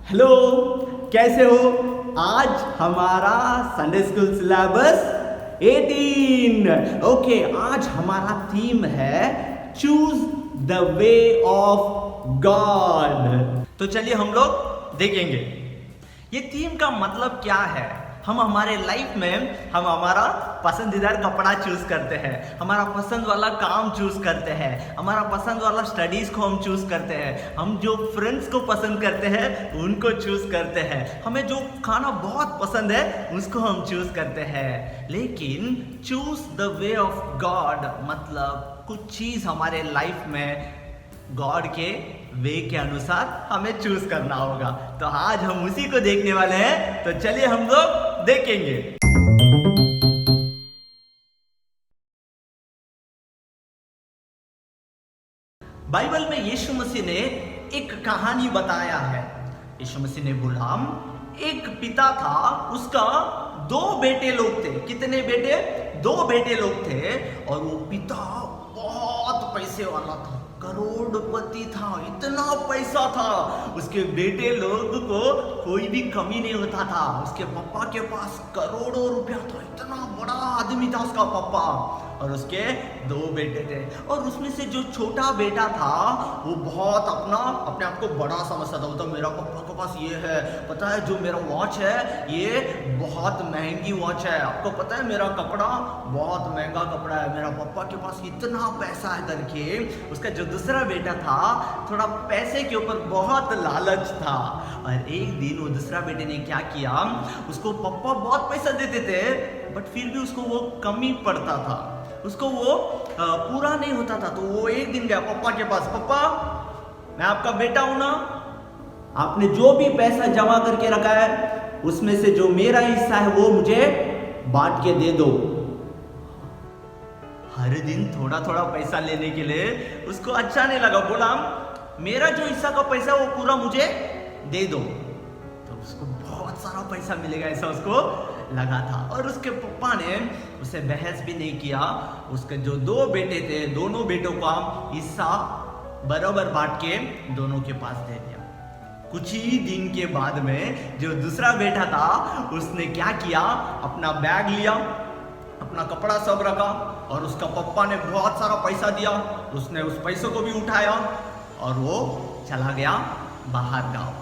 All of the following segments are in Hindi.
हेलो, कैसे हो? आज हमारा संडे स्कूल सिलेबस 18। ओके, आज हमारा थीम है choose the way of God. तो चलिए हम लोग देखेंगे ये थीम का मतलब क्या है। हम हमारे लाइफ में हम हमारा पसंदीदा कपड़ा चूज करते हैं, हमारा पसंद वाला काम चूज करते हैं, हमारा पसंद वाला स्टडीज को हम चूज करते हैं, हम जो फ्रेंड्स को पसंद करते हैं उनको चूज करते हैं, हमें जो खाना बहुत पसंद है उसको हम चूज करते हैं। लेकिन choose the way of God मतलब कुछ चीज हमारे लाइफ में गॉड के वे के अनुसार हमें चूज करना होगा। तो आज हम उसी को देखने वाले हैं, तो चलिए हम लोग देखेंगे। बाइबल में यीशु मसीह ने एक कहानी बताया है। यीशु मसीह ने बोला, एक पिता था, उसका 2 बेटे लोग थे। कितने बेटे? 2 बेटे लोग थे। और वो पिता बहुत पैसे वाला था, करोड़पति था, इतना पैसा था, उसके बेटे लोग को कोई भी कमी नहीं होता था। उसके पापा के पास करोड़ों रुपया था, इतना बड़ा आदमी था उसका पापा। और उसके 2 बेटे थे, और उसमें से जो छोटा बेटा था वो बहुत अपने आप को बड़ा समझता था। वो तो मेरा पापा के पास ये है, पता है जो मेरा वॉच है ये बहुत महंगी वॉच है, आपको पता है मेरा कपड़ा बहुत महंगा कपड़ा है, मेरा पापा के पास इतना पैसा है करके। उसका जो दूसरा बेटा था थोड़ा पैसे के ऊपर बहुत लालच था। और एक दिन वो दूसरा बेटे ने क्या किया, उसको पापा बहुत पैसा देते थे बट फिर भी उसको वो कमी पड़ता था, उसको वो पूरा नहीं होता था। तो वो एक दिन गया पापा के पास, पापा मैं आपका बेटा हूं ना, आपने जो भी पैसा जमा करके रखा है उसमें से जो मेरा हिस्सा है वो मुझे बांट के दे दो। हर दिन थोड़ा थोड़ा पैसा लेने के लिए उसको अच्छा नहीं लगा, बोला मेरा जो हिस्सा का पैसा वो पूरा मुझे दे दो, तो उसको बहुत सारा पैसा मिलेगा ऐसा उसको लगा था। और उसके पापा ने उसे बहस भी नहीं किया, उसके जो 2 बेटे थे दोनों बेटों का हिस्सा बराबर बांट के दोनों के पास दे दिया। कुछ ही दिन के बाद में जो दूसरा बेटा था उसने क्या किया, अपना बैग लिया, अपना कपड़ा सब रखा, और उसका पापा ने बहुत सारा पैसा दिया, उसने उस पैसों को भी उठाया और वो चला गया बाहर गाँव।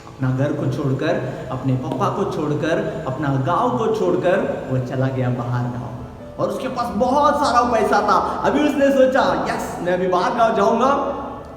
अपना घर को छोड़कर, अपने पापा को छोड़कर, अपना गांव को छोड़कर वो चला गया बाहर गांव। और उसके पास बहुत सारा पैसा था। अभी उसने सोचा यस मैं अभी बाहर गांव जाऊंगा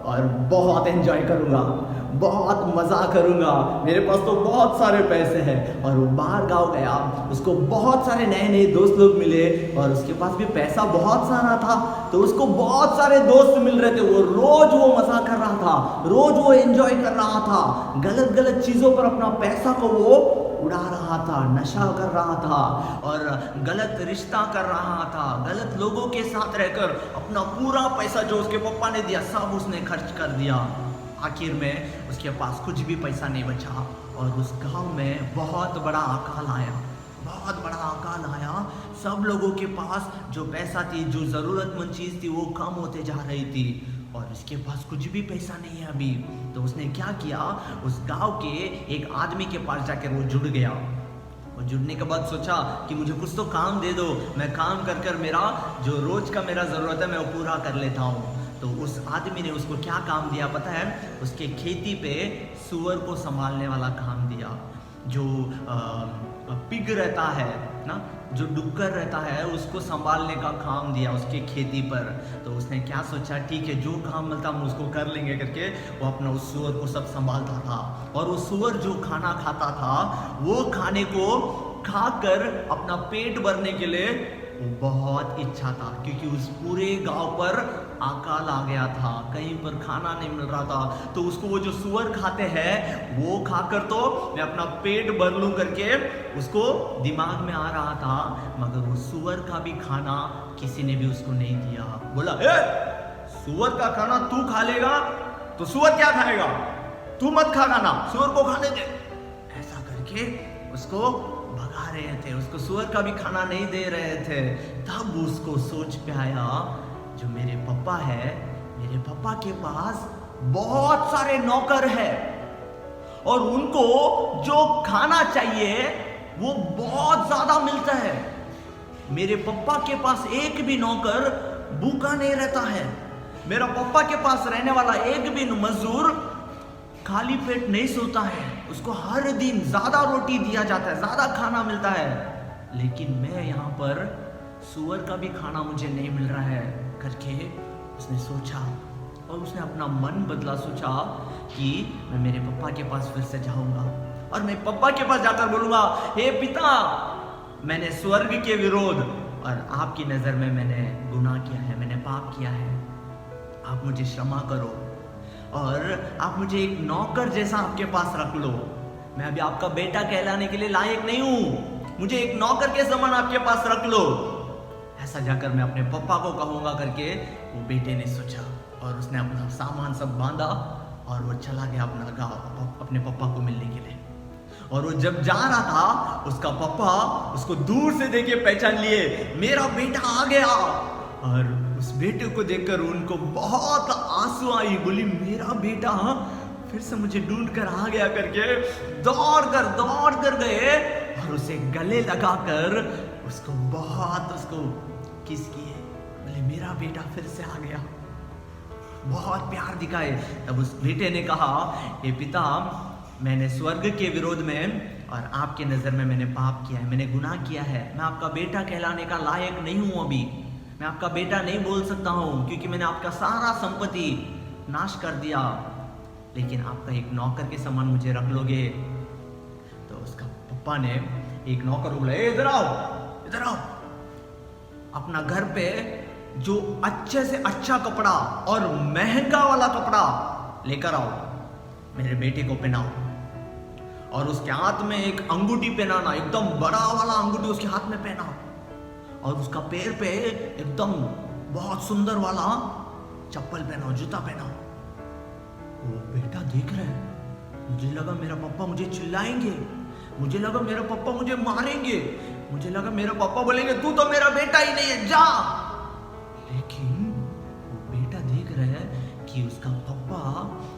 और बहुत एंजॉय करूंगा, बहुत मजा करूंगा, मेरे पास तो बहुत सारे पैसे हैं। और वो बाहर गांव गया, उसको बहुत सारे नए नए दोस्त लोग मिले, और उसके पास भी पैसा बहुत सारा था तो उसको बहुत सारे दोस्त मिल रहे थे। वो रोज वो मजा कर रहा था, रोज वो एंजॉय कर रहा था, गलत गलत चीजों पर अपना पैसा को वो उड़ा रहा था, नशा कर रहा था, और गलत रिश्ता कर रहा था, गलत लोगों के साथ रहकर अपना पूरा पैसा जो उसके पापा ने दिया सब उसने खर्च कर दिया। आखिर में उसके पास कुछ भी पैसा नहीं बचा, और उस गांव में बहुत बड़ा अकाल आया, बहुत बड़ा अकाल आया। सब लोगों के पास जो पैसा थी, जो ज़रूरतमंद चीज़ थी वो कम होते जा रही थी, और इसके पास कुछ भी पैसा नहीं है अभी। तो उसने क्या किया, उस गांव के एक आदमी के पास जाकर वो जुड़ गया। और जुड़ने के बाद सोचा कि मुझे कुछ तो काम दे दो, मैं काम कर कर मेरा जो रोज का मेरा ज़रूरत है मैं वो पूरा कर लेता हूँ। तो उस आदमी ने उसको क्या काम दिया पता है, उसके खेती पे सूअर को संभालने वाला काम दिया। जो पिग रहता है ना, जो डुक्कर रहता है उसको संभालने का काम दिया उसके खेती पर। तो उसने क्या सोचा, ठीक है जो काम मिलता हम उसको कर लेंगे करके वो अपना उस सूअर को सब संभालता था। और वो सूअर जो खाना खाता था वो खाने को खाकर अपना पेट भरने के लिए बहुत इच्छा था, क्योंकि उस पूरे गांव पर अकाल आ गया था, कहीं पर खाना नहीं मिल रहा था। तो उसको वो जो सूअर खाते हैं वो खाकर तो मैं अपना पेट भर लूं करके उसको दिमाग में आ रहा था, मगर वो सूअर का भी खाना किसी ने भी उसको नहीं दिया। बोला सूअर का खाना तू खा लेगा तो सूअर क्या खाएगा, तू मत खा खाना, सूअर को खाने दे। ऐसा करके उसको भगा रहे थे, उसको सूअर का भी खाना नहीं दे रहे थे। तब उसको सोच पे आया, जो मेरे पापा है, मेरे पापा के पास बहुत सारे नौकर है, और उनको जो खाना चाहिए वो बहुत ज्यादा मिलता है। मेरे पापा के पास एक भी नौकर भूखा नहीं रहता है। मेरा पापा के पास रहने वाला एक भी मजदूर खाली पेट नहीं सोता है। उसको हर दिन ज्यादा रोटी दिया जाता है, ज्यादा खाना मिलता है। लेकिन मैं यहाँ पर सुअर का भी खाना मुझे नहीं मिल रहा है करके उसने सोचा, और उसने अपना मन बदला। सोचा कि मैं मेरे पापा के पास फिर से जाऊंगा और मैं पापा के पास जाकर बोलूंगा, हे पिता, मैंने स्वर्ग के विरोध और आपकी नजर में मैंने गुनाह किया है, मैंने पाप किया है, आप मुझे क्षमा करो और आप मुझे एक नौकर जैसा आपके पास रख लो। मैं अभी आपका बेटा कहलाने के लिए लायक नहीं हूं, मुझे एक नौकर के समान आपके पास रख लो। ऐसा जाकर मैं अपने पापा को कहूंगा करके वो बेटे ने सोचा, और उसने अपना सामान सब बांधा और वो चला गया अपना गांव अपने पापा को मिलने के लिए। और वो जब जा रहा था उसका पापा उसको दूर से देख के पहचान लिए, मेरा बेटा आ गया। और उस बेटे को देखकर उनको बहुत आंसू आई, बोली मेरा बेटा फिर से मुझे ढूंढ कर आ गया करके दौड़ कर गए और उसे गले लगाकर उसको किस किए, बोले मेरा बेटा फिर से आ गया, बहुत प्यार दिखाए। तब उस बेटे ने कहा, हे पिता, मैंने स्वर्ग के विरोध में और आपके नजर में मैंने पाप किया है, मैंने गुनाह किया है, मैं आपका बेटा कहलाने का लायक नहीं हूं। अभी मैं आपका बेटा नहीं बोल सकता हूं क्योंकि मैंने आपका सारा संपत्ति नाश कर दिया, लेकिन आपका एक नौकर के समान मुझे रख लोगे। तो उसका पापा ने एक नौकर को बोला, इधर आओ, अपना घर पे जो अच्छे से अच्छा कपड़ा और महंगा वाला कपड़ा लेकर आओ, मेरे बेटे को पहनाओ और उसके हाथ में एक अंगूठी पहनाना, एकदम बड़ा वाला अंगूठी उसके हाथ में पहनाओ, और उसका पैर पे एकदम बहुत सुंदर वाला चप्पल पहनाओ, जूता पहनाओ। वो बेटा देख रहे हैं, मुझे लगा मेरा पापा मुझे चिल्लाएंगे, मुझे लगा मेरा पापा मुझे मारेंगे, मुझे लगा मेरा पापा बोलेंगे तू तो मेरा बेटा ही नहीं है, जा। लेकिन वो बेटा देख रहे हैं कि उसका पापा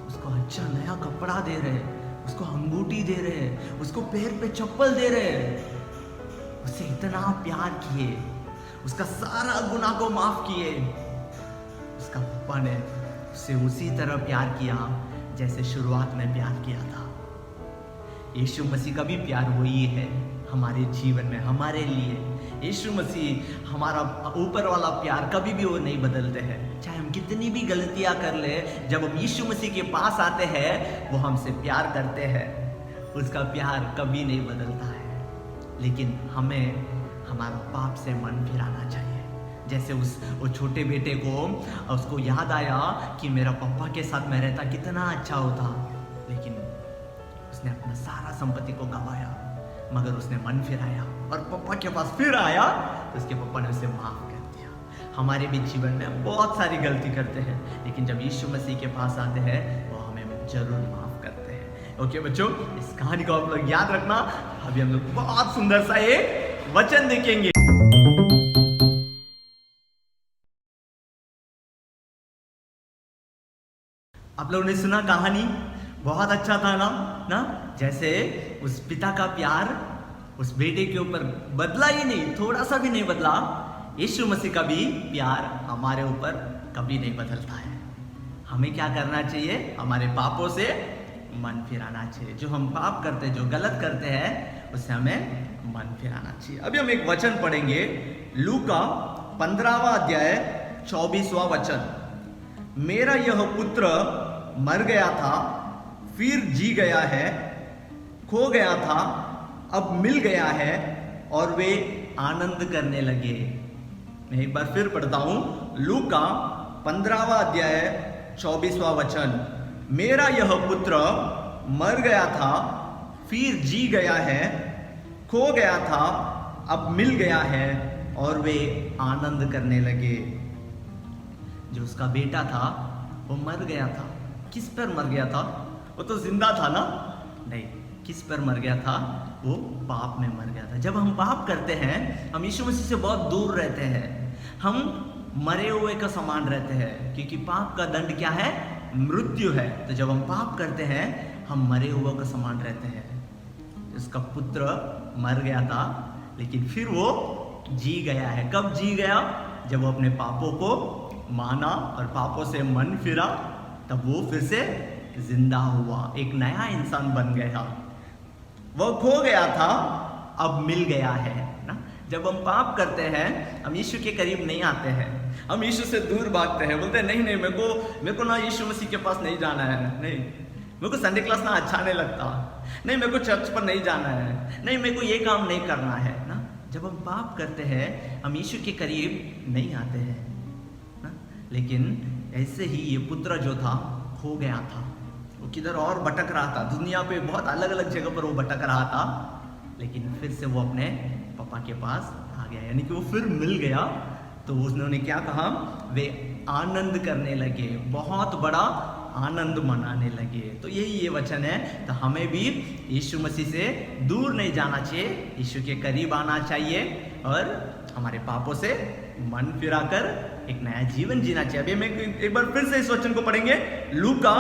उसको अच्छा नया कपड़ा दे रहे हैं, उसको अंगूठी दे रहे हैं, उसको पैर पे चप्पल दे रहे हैं, उसे इतना प्यार किए, उसका सारा गुनाह को माफ किए। उसका पापा ने उसे उसी तरह प्यार किया जैसे शुरुआत में प्यार किया था। यीशु मसीह का भी प्यार वही है हमारे जीवन में, हमारे लिए। यीशु मसीह हमारा ऊपर वाला प्यार कभी भी वो नहीं बदलते हैं, चाहे हम कितनी भी गलतियां कर ले, जब हम यीशु मसीह के पास आते हैं वो हमसे प्यार करते हैं, उसका प्यार कभी नहीं बदलता है। लेकिन हमें हमारा पाप से मन फिराना चाहिए। जैसे वो छोटे बेटे को उसको याद आया कि मेरा पापा के साथ मैं रहता कितना अच्छा होता, लेकिन उसने अपना सारा संपत्ति को गंवाया, मगर उसने मन फिराया और पापा के पास फिर आया तो उसके पापा ने उसे माफ कर दिया। हमारे भी जीवन में बहुत सारी गलती करते हैं, लेकिन जब यीशु मसीह के पास आते हैं वो हमें जरूर माफ करते हैं। ओके बच्चों, इस कहानी को आप लोग याद रखना। अभी हम लोग बहुत सुंदर सा एक वचन देखेंगे। आप लोगों ने सुना कहानी, बहुत अच्छा था ना? जैसे उस पिता का प्यार उस बेटे के ऊपर बदला ही नहीं, थोड़ा सा भी नहीं बदला। यीशु मसीह का भी प्यार हमारे ऊपर कभी नहीं बदलता है। हमें क्या करना चाहिए? हमारे पापों से मन फिराना चाहिए। जो हम पाप करते हैं, जो गलत करते हैं, उससे हमें मन फिराना चाहिए। अभी हम एक वचन पढ़ेंगे, लूका 15वां अध्याय 24वां वचन। मेरा यह पुत्र मर गया था, फिर जी गया है, खो गया था, अब मिल गया है, और वे आनंद करने लगे। मैं एक बार फिर पढ़ता हूं, लूका 15वां अध्याय 24वां वचन। मेरा यह पुत्र मर गया था, फिर जी गया है, खो गया था, अब मिल गया है, और वे आनंद करने लगे। जो उसका बेटा था वो मर गया था। किस पर मर गया था? वो तो जिंदा था ना? नहीं, किस पर मर गया था? वो पाप में मर गया था। जब हम पाप करते हैं, हम यीशु मसीह से बहुत दूर रहते हैं, हम मरे हुए का समान रहते हैं, क्योंकि पाप का दंड क्या है? मृत्यु है। तो जब हम पाप करते हैं, हम मरे हुए का समान रहते हैं। उसका पुत्र मर गया था, लेकिन फिर वो जी गया है। कब जी गया? जब वो अपने पापों को माना और पापों से मन फिरा, तब वो फिर से जिंदा हुआ, एक नया इंसान बन गया। वो खो गया था, अब मिल गया है ना। जब हम पाप करते हैं, हम यीशु के करीब नहीं आते हैं, हम यीशु से दूर भागते हैं, बोलते हैं नहीं नहीं, मेरे को ना यीशु मसीह के पास नहीं जाना है, नहीं मेरे को संडे क्लास ना अच्छा नहीं लगता, नहीं मेरे को चर्च पर नहीं जाना है, नहीं मेरे को ये काम नहीं करना है ना। जब हम पाप करते हैं, हम यीशु के करीब नहीं आते हैं ना। लेकिन ऐसे ही ये पुत्र जो था खो गया था, वो किधर और भटक रहा था, दुनिया पे बहुत अलग अलग जगह पर वो भटक रहा था, लेकिन फिर से वो अपने पापा के पास आ गया, यानी कि वो फिर मिल गया। तो उन्होंने क्या कहा? वे आनंद करने लगे, बहुत बड़ा आनंद मनाने लगे। तो यही ये वचन है। तो हमें भी यीशु मसीह से दूर नहीं जाना चाहिए, यीशु के करीब आना चाहिए और हमारे पापों से मन फिराकर एक नया जीवन जीना चाहिए। अभी मैं एक बार फिर से इस वचन को पढ़ेंगे, लूका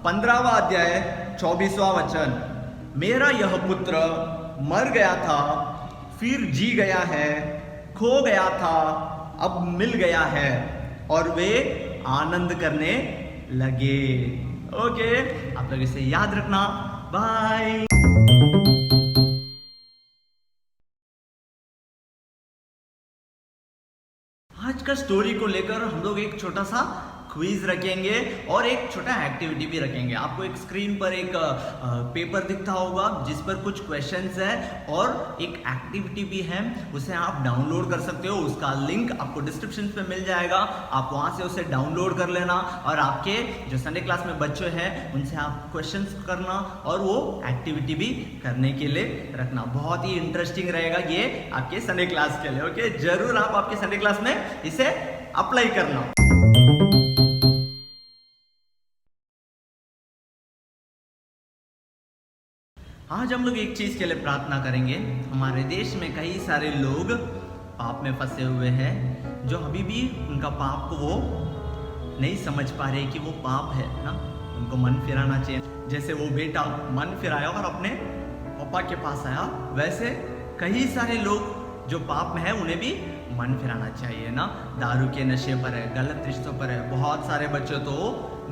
15वां अध्याय 24वां वचन। मेरा यह पुत्र मर गया था, फिर जी गया है, खो गया था, अब मिल गया है, और वे आनंद करने लगे। ओके, आप लोग इसे याद रखना। बाय। आज का स्टोरी को लेकर हम लोग एक छोटा सा क्विज रखेंगे और एक छोटा एक्टिविटी भी रखेंगे। आपको एक स्क्रीन पर एक पेपर दिखता होगा जिस पर कुछ क्वेश्चंस है और एक एक्टिविटी भी है, उसे आप डाउनलोड कर सकते हो। उसका लिंक आपको डिस्क्रिप्शन पे मिल जाएगा, आप वहां से उसे डाउनलोड कर लेना और आपके जो संडे क्लास में बच्चे हैं उनसे आप क्वेश्चंस करना और वो एक्टिविटी भी करने के लिए रखना। बहुत ही इंटरेस्टिंग रहेगा ये आपके संडे क्लास के लिए। ओके, जरूर आप आपके संडे क्लास में इसे अप्लाई करना। आज हम लोग एक चीज के लिए प्रार्थना करेंगे। हमारे देश में कई सारे लोग पाप में फंसे हुए हैं, जो अभी भी उनका पाप को वो नहीं समझ पा रहे कि वो पाप है ना। उनको मन फिराना चाहिए। जैसे वो बेटा मन फिराया और अपने पापा के पास आया, वैसे कई सारे लोग जो पाप में है उन्हें भी मन फिराना चाहिए ना। दारू के नशे पर है, गलत रिश्तों पर है। बहुत सारे बच्चे तो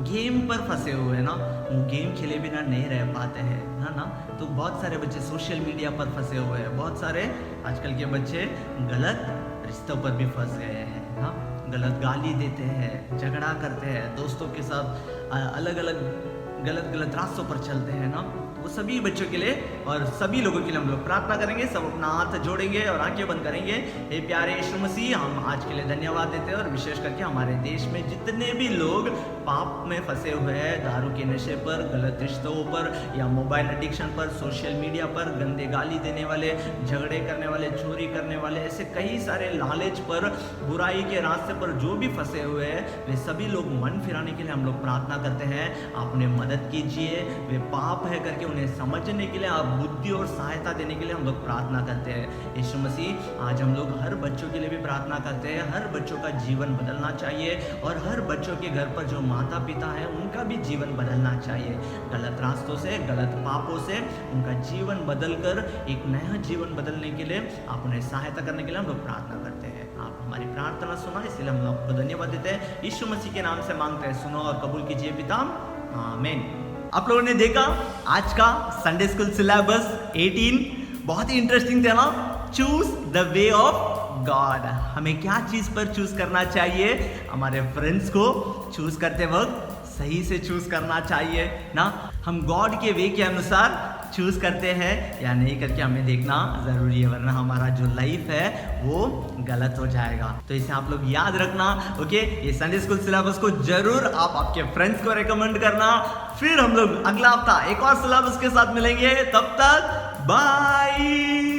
गेम पर फंसे हुए हैं ना, वो गेम खेले बिना नहीं रह पाते हैं ना। तो बहुत सारे बच्चे सोशल मीडिया पर फंसे हुए हैं। बहुत सारे आजकल के बच्चे गलत रिश्तों पर भी फंस गए हैं ना। गलत गाली देते हैं, झगड़ा करते हैं, दोस्तों के साथ अलग अलग गलत रास्तों पर चलते हैं ना। वो सभी बच्चों के लिए और सभी लोगों के लिए हम लोग प्रार्थना करेंगे। सब अपना हाथ जोड़ेंगे और आंखें बंद करेंगे। हे प्यारे यीशु मसीह, हम आज के लिए धन्यवाद देते हैं और विशेष करके हमारे देश में जितने भी लोग पाप में फंसे हुए हैं, दारू के नशे पर, गलत रिश्तों पर या मोबाइल एडिक्शन पर, सोशल मीडिया पर, गंदे गाली देने वाले, झगड़े करने वाले, चोरी करने वाले, ऐसे कई सारे लालच पर, बुराई के रास्ते पर जो भी फंसे हुए हैं, वे सभी लोग मन फिराने के लिए हम लोग प्रार्थना करते हैं। आप उन्हें मदद कीजिए, वे पाप है करके उन्हें समझने के लिए आप बुद्धि और सहायता देने के लिए हम लोग प्रार्थना करते हैं। यीशु मसीह, आज हम लोग हर बच्चों के लिए भी प्रार्थना करते हैं। हर बच्चों का जीवन बदलना चाहिए और हर बच्चों के घर पर जो माता पिता है उनका भी जीवन बदलना चाहिए। गलत रास्तों से, गलत पापों से उनका जीवन बदलकर एक नया जीवन बदलने के लिए आप उन्हें सहायता करने के लिए हम लोग प्रार्थना करते हैं। आप हमारी प्रार्थना सुना, इसलिए हम आपको धन्यवाद देते हैं। यीशु मसीह के नाम से मांगते हैं, सुनो और कबूल कीजिए पिता, आमीन। आप लोगों ने देखा आज का संडे स्कूल सिलेबस 18 बहुत ही इंटरेस्टिंग था ना। Choose the way of God. हमें क्या चीज पर चूज करना चाहिए? हमारे फ्रेंड्स को चूज करते वक्त सही से चूज करना चाहिए ना। हम गॉड के वे के अनुसार चूज करते हैं या नहीं करके हमें देखना जरूरी है, वरना हमारा जो लाइफ है वो गलत हो जाएगा। तो इसे आप लोग याद रखना। ओके, ये संडे स्कूल सिलेबस को जरूर आप आपके फ्रेंड्स को रेकमेंड करना। फिर हम लोग अगला हफ्ता एक और सिलेबस के साथ मिलेंगे। तब तक बाय।